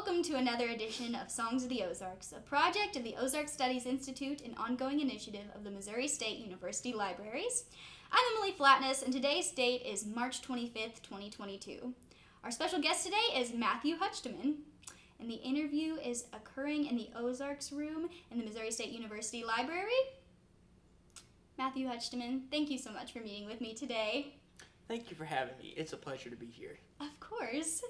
welcome to another edition of Songs of the Ozarks, a project of the Ozark Studies Institute and ongoing initiative of the Missouri State University Libraries. I'm Emily Flatness, and today's date is March 25th, 2022. Our special guest today is Matthew Hutchman, and the interview is occurring in the Ozarks room in the Missouri State University Library. Matthew Hutchman, thank you so much for meeting with me today. Thank you for having me. It's a pleasure to be here. Of course.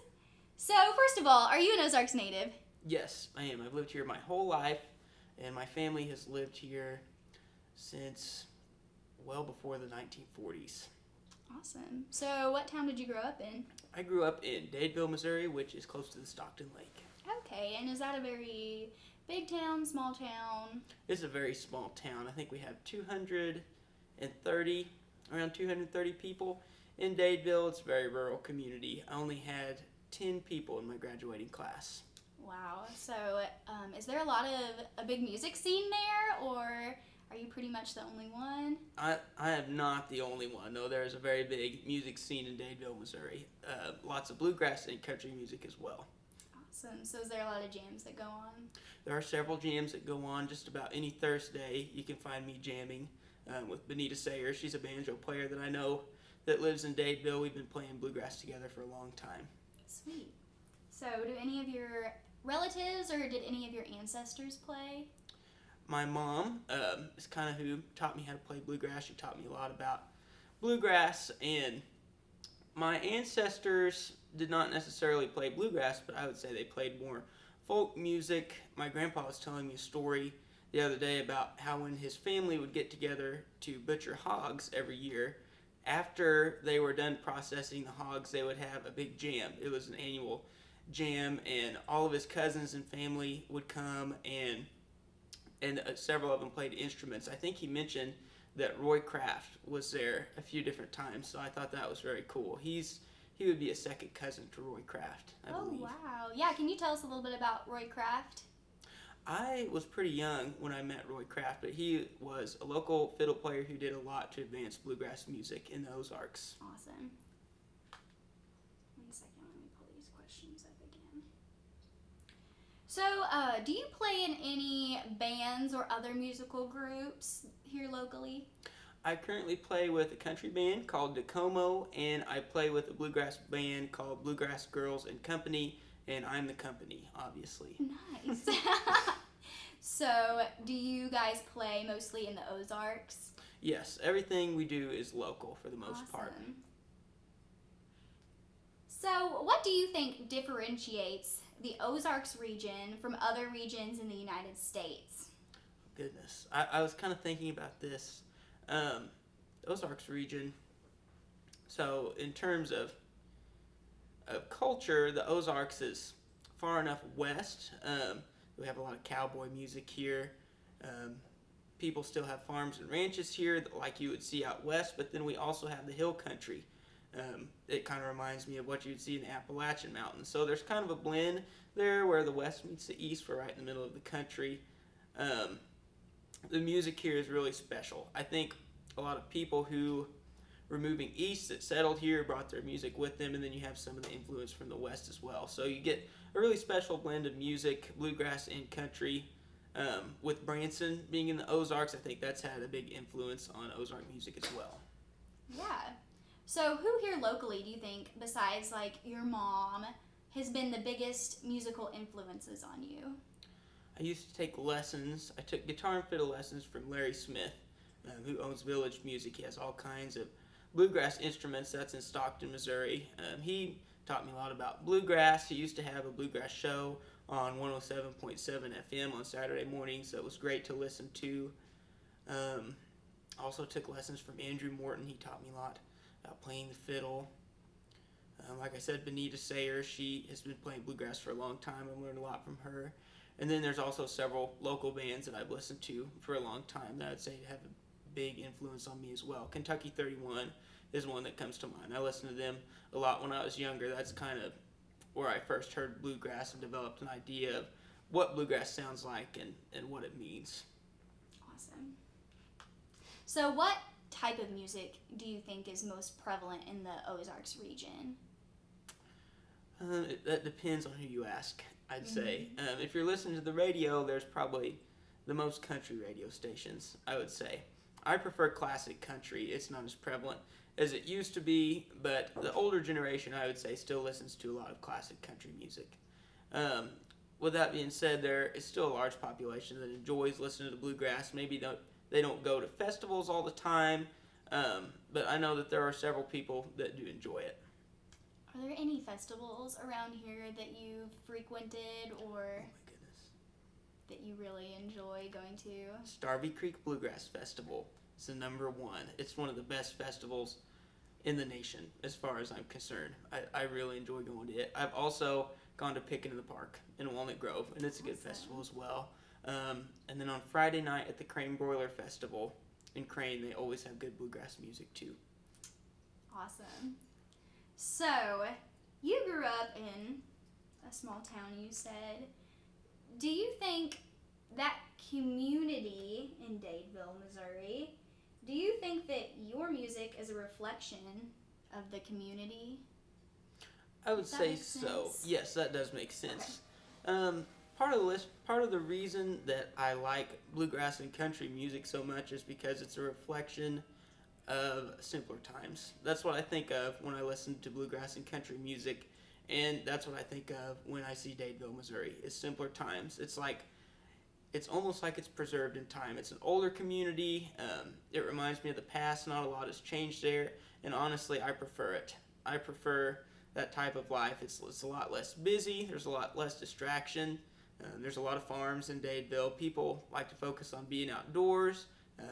So, first of all, are you an Ozarks native? Yes, I am. I've lived here my whole life, and my family has lived here since well before the 1940s. Awesome. So, what town did you grow up in? I grew up in Dadeville, Missouri, which is close to the Stockton Lake. Okay, and is that a very big town, small town? It's a very small town. I think we have around 230 people. In Dadeville, it's a very rural community. I only had 10 people in my graduating class. Wow. So, is there a big music scene there, or are you pretty much the only one? I am not the only one. No, there is a very big music scene in Dadeville, Missouri. Lots of bluegrass and country music as well. Awesome. So, is there a lot of jams that go on? There are several jams that go on just about any Thursday. You can find me jamming with Benita Sayer. She's a banjo player that I know that lives in Dadeville. We've been playing bluegrass together for a long time. Sweet. So, do any of your relatives or did any of your ancestors play? My mom is kind of who taught me how to play bluegrass. She taught me a lot about bluegrass, and my ancestors did not necessarily play bluegrass, but I would say they played more folk music. My grandpa was telling me a story the other day about how when his family would get together to butcher hogs every year, after they were done processing the hogs, they would have a big jam. It was an annual jam, and all of his cousins and family would come, and several of them played instruments. I think he mentioned that Roy Kraft was there a few different times, so I thought that was very cool. He would be a second cousin to Roy Kraft, I believe. Oh, wow. Yeah, can you tell us a little bit about Roy Kraft? I was pretty young when I met Roy Kraft, but he was a local fiddle player who did a lot to advance bluegrass music in the Ozarks. Awesome. 1 second, let me pull these questions up again. So, do you play in any bands or other musical groups here locally? I currently play with a country band called DeComo, and I play with a bluegrass band called Bluegrass Girls and Company, and I'm the company, obviously. Nice. So, do you guys play mostly in the Ozarks? Yes, everything we do is local for the most part. So, what do you think differentiates the Ozarks region from other regions in the United States? Goodness, I was kind of thinking about this. The Ozarks region, so in terms of culture, the Ozarks is far enough west. We have a lot of cowboy music here. People still have farms and ranches here like you would see out west, but then we also have the hill country. It kind of reminds me of what you'd see in the Appalachian Mountains. So there's kind of a blend there where the west meets the east. We're right in the middle of the country. The music here is really special. I think a lot of people who were moving east that settled here brought their music with them, and then you have some of the influence from the west as well. So you get a really special blend of music, bluegrass and country. With Branson being in the Ozarks, I think that's had a big influence on Ozark music as well. Yeah. So who here locally do you think, besides like your mom, has been the biggest musical influences on you? I used to take lessons. I took guitar and fiddle lessons from Larry Smith, who owns Village Music. He has all kinds of bluegrass instruments. That's in Stockton, Missouri. He taught me a lot about bluegrass. He used to have a bluegrass show on 107.7 FM on Saturday mornings, so it was great to listen to. Also took lessons from Andrew Morton. He taught me a lot about playing the fiddle. Like I said, Benita Sayer, she has been playing bluegrass for a long time. I've learned a lot from her. And then there's also several local bands that I've listened to for a long time that I'd say have a big influence on me as well. Kentucky 31 is one that comes to mind. I listened to them a lot when I was younger. That's kind of where I first heard bluegrass and developed an idea of what bluegrass sounds like and what it means. Awesome. So what type of music do you think is most prevalent in the Ozarks region? That depends on who you ask, I'd say. If you're listening to the radio, there's probably the most country radio stations, I would say. I prefer classic country. It's not as prevalent as it used to be, but the older generation, I would say, still listens to a lot of classic country music. With that being said, there is still a large population that enjoys listening to bluegrass. Maybe they don't go to festivals all the time, but I know that there are several people that do enjoy it. Are there any festivals around here that you've frequented or Oh my goodness. that you really enjoy going to? Starvey Creek Bluegrass Festival is the number one. It's one of the best festivals in the nation as far as I'm concerned. I really enjoy going to it. I've also gone to Pickin' in the Park in Walnut Grove, and it's a good Awesome. festival as well. And then on Friday night at the Crane Broiler Festival in Crane, they always have good bluegrass music too. Awesome. So, you grew up in a small town, you said. Do you think that community in Dadeville, Missouri, do you think that your music is a reflection of the community? I would Does that say make so. sense? Yes, that does make sense. Part of the reason that I like bluegrass and country music so much is because it's a reflection of simpler times. That's what I think of when I listen to bluegrass and country music, and that's what I think of when I see Dadeville, Missouri. It's simpler times. It's almost like it's preserved in time. It's an older community. It reminds me of the past. Not a lot has changed there, and honestly, I prefer it. I prefer that type of life. It's a lot less busy. There's a lot less distraction. There's a lot of farms in Dadeville. People like to focus on being outdoors.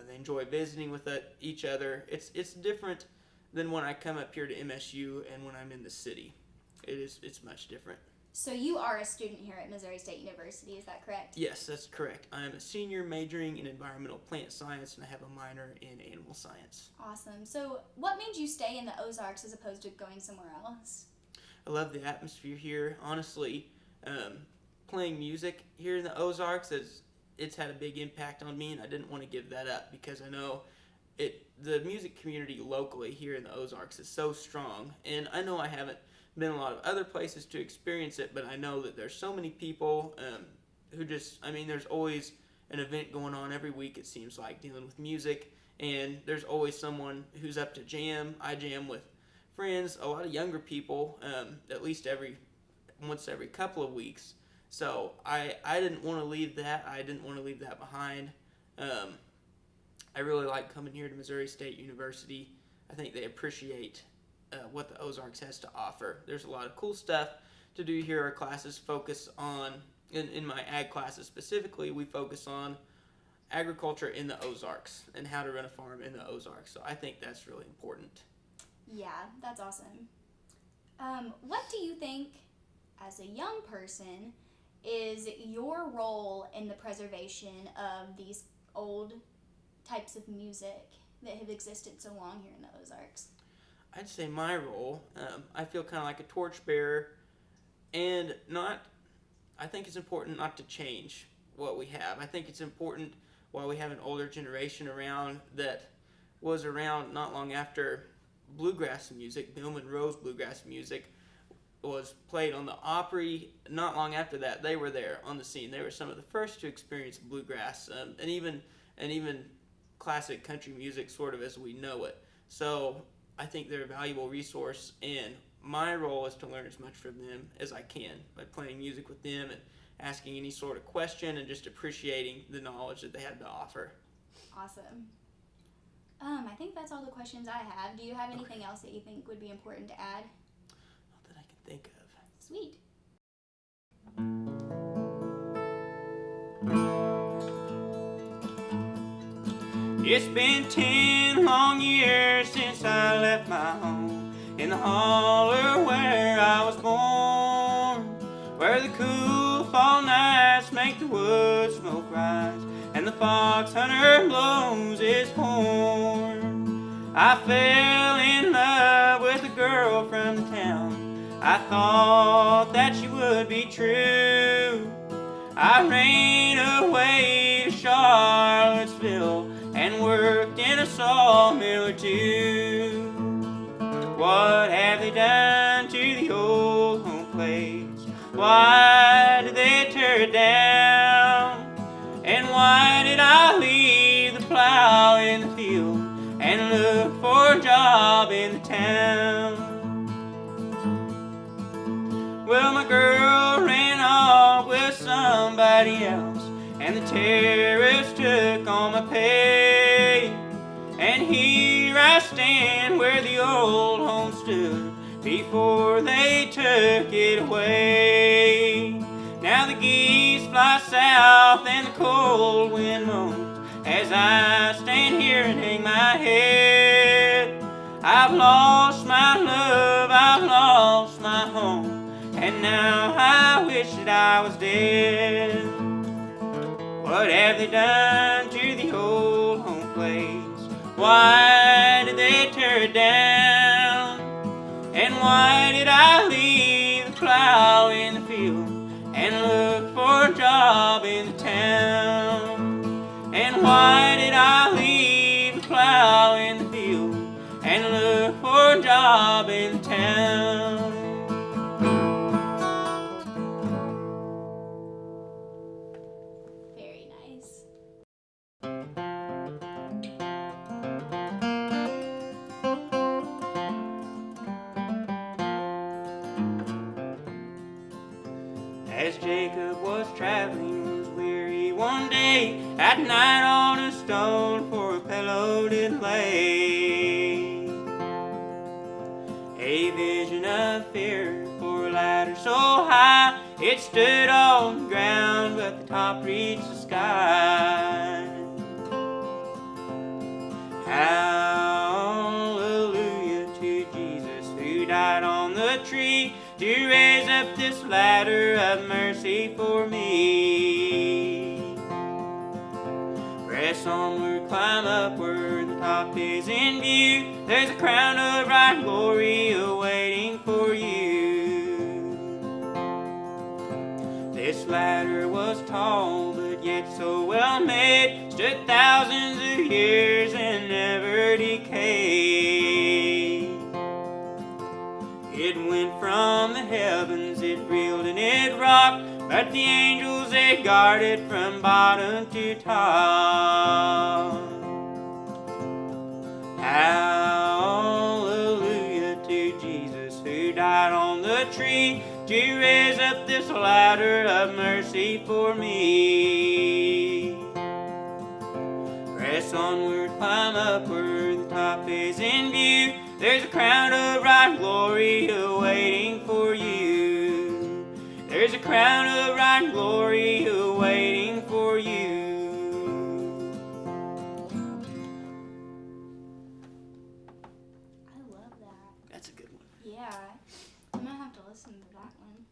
They enjoy visiting with each other. It's different than when I come up here to MSU and when I'm in the city. It's much different. So you are a student here at Missouri State University, is that correct? Yes, that's correct. I am a senior majoring in environmental plant science, and I have a minor in animal science. Awesome. So what made you stay in the Ozarks as opposed to going somewhere else? I love the atmosphere here. Honestly, playing music here in the Ozarks it's had a big impact on me, and I didn't want to give that up because I know the music community locally here in the Ozarks is so strong, and I know I haven't been a lot of other places to experience it, but I know that there's so many people there's always an event going on every week, it seems like, dealing with music, and there's always someone who's up to jam. I jam with friends, a lot of younger people, at least once every couple of weeks. So I didn't want to leave that. I didn't want to leave that behind. I really like coming here to Missouri State University. I think they appreciate what the Ozarks has to offer. There's a lot of cool stuff to do here. Our classes focus on, in my ag classes specifically, we focus on agriculture in the Ozarks and how to run a farm in the Ozarks. So I think that's really important. Yeah, that's awesome. What do you think, as a young person, is your role in the preservation of these old types of music that have existed so long here in the Ozarks? I'd say my role, I feel kind of like a torchbearer, and I think it's important not to change what we have. I think it's important while we have an older generation around that was around not long after bluegrass music, Bill Monroe's bluegrass music, was played on the Opry. Not long after that, they were there on the scene. They were some of the first to experience bluegrass, and even classic country music, sort of as we know it. So I think they're a valuable resource, and my role is to learn as much from them as I can by playing music with them and asking any sort of question and just appreciating the knowledge that they had to offer. Awesome. I think that's all the questions I have. Do you have anything else that you think would be important to add? Not that I can think of. Sweet. It's been 10 long years since I left my home in the holler where I was born, where the cool fall nights make the wood smoke rise and the fox hunter blows his horn. I fell in love with a girl from the town. I thought that she would be true. I ran away to Charlottesville and worked in a sawmill or two. What have they done to the old home place? Why did they tear it down? And why did I leave the plow in the field and look for a job in the town? Well, my girl ran off with somebody else, and the terrorists took all my pay. And here I stand where the old home stood before they took it away. Now the geese fly south and the cold wind moans as I stand here and hang my head. I've lost my love, I've lost my home, and now I wish that I was dead. What have they done to the old home place? Why did they tear it down? And why did I leave the plow in the field and look for a job in the town? And why did I leave the plow in the field and look for a job in the town? Very nice. As Jacob was traveling, was weary one day, at night on a stone for a pillow did lay. A vision of fear for a ladder so high, it stood on the ground, but the top reached the sky. Hallelujah to Jesus who died on the tree to raise up this ladder of mercy for me. Press onward, climb upward, the top is in view. There's a crown of bright glory awaiting for you. This ladder was tall, but yet so well made, stood thousands of years and never decayed. It went from the heavens, it reeled and it rocked, but the angels, they guarded from bottom to top. Hallelujah to Jesus who died on the tree to raise up this ladder of mercy for me. Press onward, climb upward, the top is in view. There's a crown of bright glory awaiting for you. There's a crown of bright glory awaiting for you. I love that. That's a good one. Yeah. I'm gonna have to listen to that one.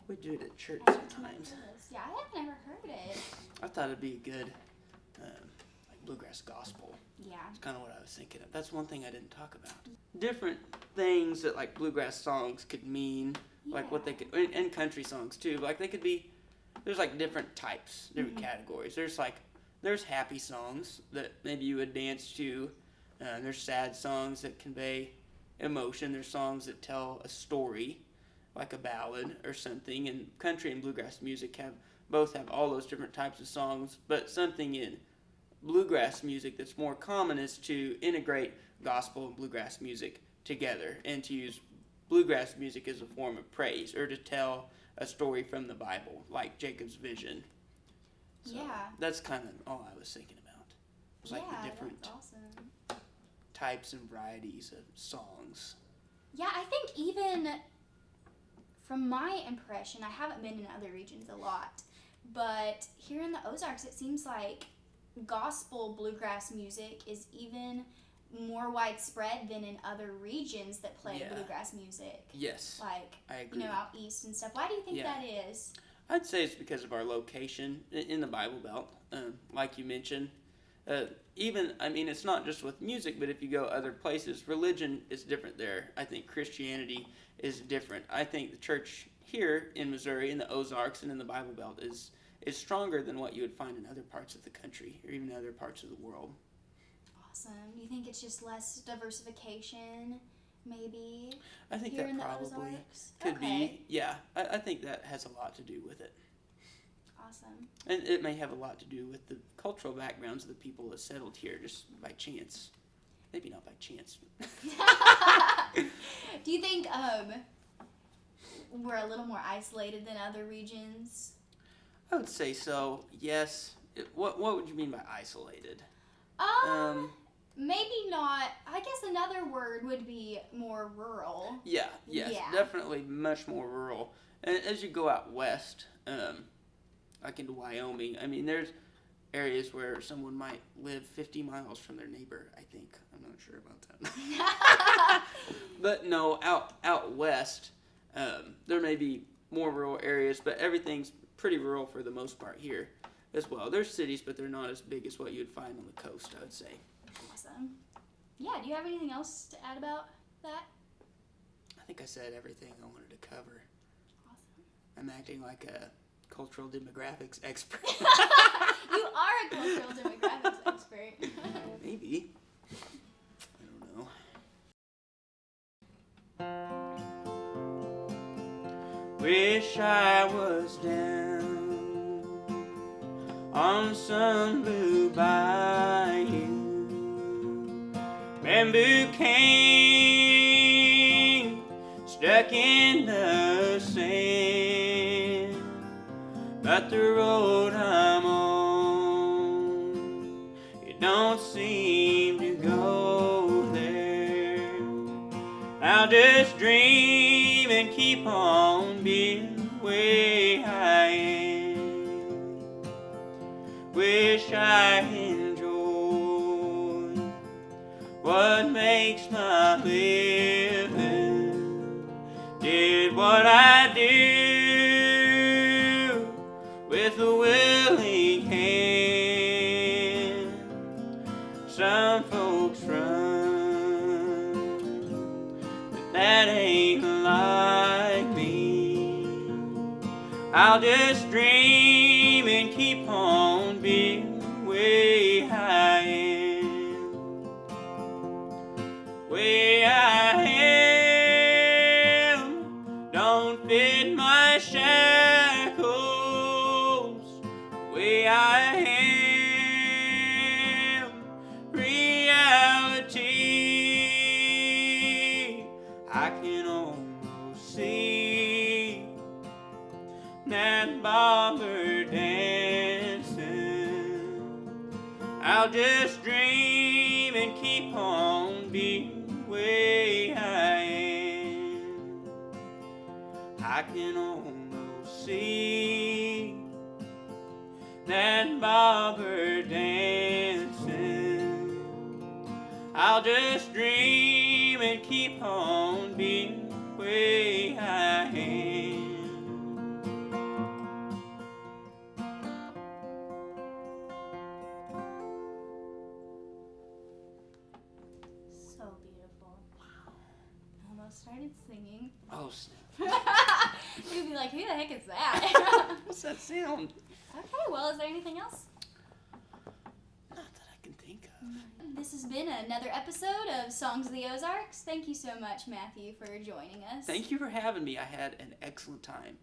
We do it at church Add it to my sometimes. playlist. Yeah, I've never heard it. I thought it'd be a good like bluegrass gospel. Yeah. That's kind of what I was thinking of. That's one thing I didn't talk about. Different things that like bluegrass songs could mean, like what they could, and country songs too. Like they could be, there's like different types, different categories. There's happy songs that maybe you would dance to. There's sad songs that convey emotion. There's songs that tell a story, like a ballad or something. And country and bluegrass music both have all those different types of songs. But something in bluegrass music that's more common is to integrate gospel and bluegrass music together and to use bluegrass music as a form of praise or to tell a story from the Bible, like Jacob's vision. So that's kind of all I was thinking about. It was like the different that's awesome. types and varieties of songs. Yeah, I think even from my impression, I haven't been in other regions a lot, but here in the Ozarks, it seems like gospel bluegrass music is even more widespread than in other regions that play bluegrass music. Yes, like I agree. out east and stuff. Why do you think that is? I'd say it's because of our location in the Bible Belt, like you mentioned. It's not just with music, but if you go other places, religion is different there. I think Christianity is different. I think the church here in Missouri, in the Ozarks, and in the Bible Belt is stronger than what you would find in other parts of the country or even other parts of the world. Awesome. You think it's just less diversification maybe I think here that in the probably Ozarks? could Okay. be. Yeah, I think that has a lot to do with it. Awesome. And it may have a lot to do with the cultural backgrounds of the people that settled here just by chance. Maybe not by chance. Do you think we're a little more isolated than other regions? I would say so, yes. What would you mean by isolated? Maybe not. I guess another word would be more rural. Yeah, yes, Yeah. definitely much more rural. And as you go out west, like into Wyoming, I mean, there's areas where someone might live 50 miles from their neighbor, I think. I'm not sure about that. But no, out west, there may be more rural areas, but everything's pretty rural for the most part here as well. There's cities, but they're not as big as what you'd find on the coast, I would say. Awesome. Yeah, do you have anything else to add about that? I think I said everything I wanted to cover. Awesome. I'm acting like a cultural demographics expert. You are a cultural demographics expert. Maybe. I don't know. Wish I was down on some blue bayou. Bamboo cane stuck in the sand, but the road I'm on, it don't seem to go there. I'll just dream and keep on being the way I am. Wish I enjoyed what makes my living, did what I do with a willing hand. Some folks run, but that ain't like me. I'll just dream and keep on being the way I am. Way I am don't fit my shackles. Way I am reality. I can almost see that bobber dancing. I'll just dream and keep on being the way I am. I can almost see that bobber dancing. I'll just dream and keep on being the way I am. So beautiful. Wow. Almost started singing. Oh, snap. You'd be like, who the heck is that? What's that sound? Okay, well, is there anything else? Not that I can think of. This has been another episode of Songs of the Ozarks. Thank you so much, Matthew, for joining us. Thank you for having me. I had an excellent time.